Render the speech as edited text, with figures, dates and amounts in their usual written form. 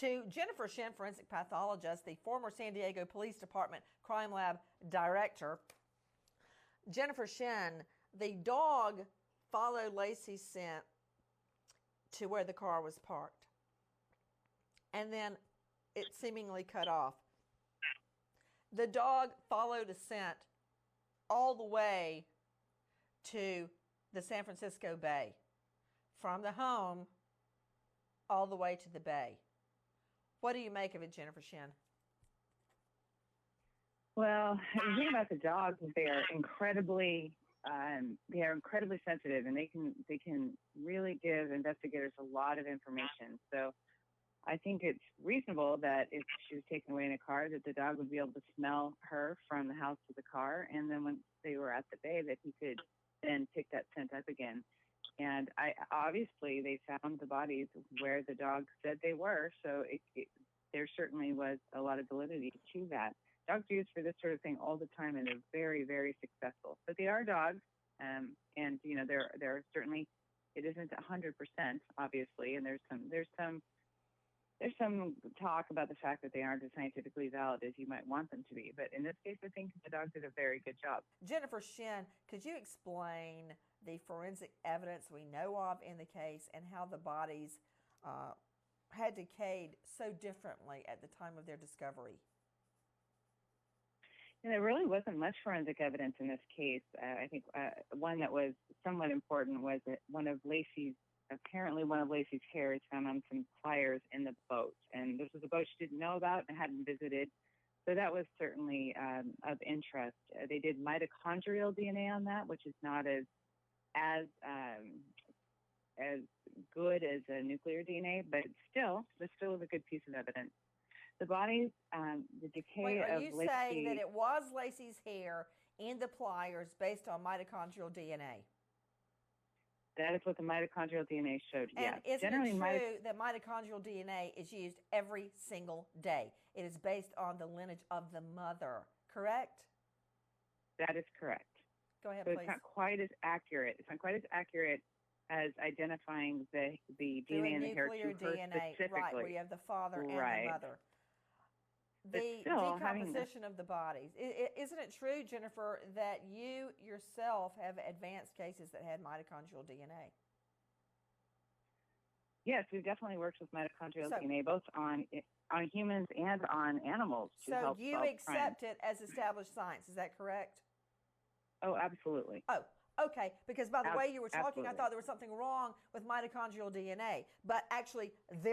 To Jennifer Shen, forensic pathologist, the former San Diego Police Department Crime Lab director. Jennifer Shen, the dog followed Laci's scent to where the car was parked, and then it seemingly cut off. The dog followed a scent all the way to the San Francisco Bay, from the home all the way to the bay. What do you make of it, Jennifer Shen? Well, the thing about the dogs is they are incredibly sensitive, and they can really give investigators a lot of information. So I think it's reasonable that if she was taken away in a car, that the dog would be able to smell her from the house to the car, and then when they were at the bay, that he could then pick that scent up again. And obviously they found the bodies where the dog said they were, so there certainly was a lot of validity to that. Dogs are used for this sort of thing all the time, and they're very, very successful. But they are dogs, and you know there are certainly, it isn't 100%, obviously, and there's some talk about the fact that they aren't as scientifically valid as you might want them to be. But in this case, I think the dog did a very good job. Jennifer Shen, could you explain the forensic evidence we know of in the case and how the bodies had decayed so differently at the time of their discovery? And there really wasn't much forensic evidence in this case. I think one that was somewhat important was that apparently one of Laci's hairs found on some pliers in the boat. And this was a boat she didn't know about and hadn't visited. So that was certainly of interest. They did mitochondrial DNA on that, which is not as good as a nuclear DNA, but still was a good piece of evidence. The bodies, the decay Wait, of are you Laci, saying that it was Laci's hair in the pliers based on mitochondrial DNA? That is what the mitochondrial DNA showed, and yes. isn't it true that mitochondrial DNA is used every single day? It is based on the lineage of the mother, correct? That is correct. Go ahead, so please. It's not quite as accurate. It's not quite as accurate as identifying the DNA in the hair to her specifically. Right, where you have the father and the mother. The decomposition of the bodies. Isn't it true, Jennifer, that you yourself have advanced cases that had mitochondrial DNA? Yes, we've definitely worked with mitochondrial DNA, both on humans and on animals. So you accept it as established science, is that correct? Oh, absolutely. Oh, okay, because by the way you were talking, I thought there was something wrong with mitochondrial DNA, but actually there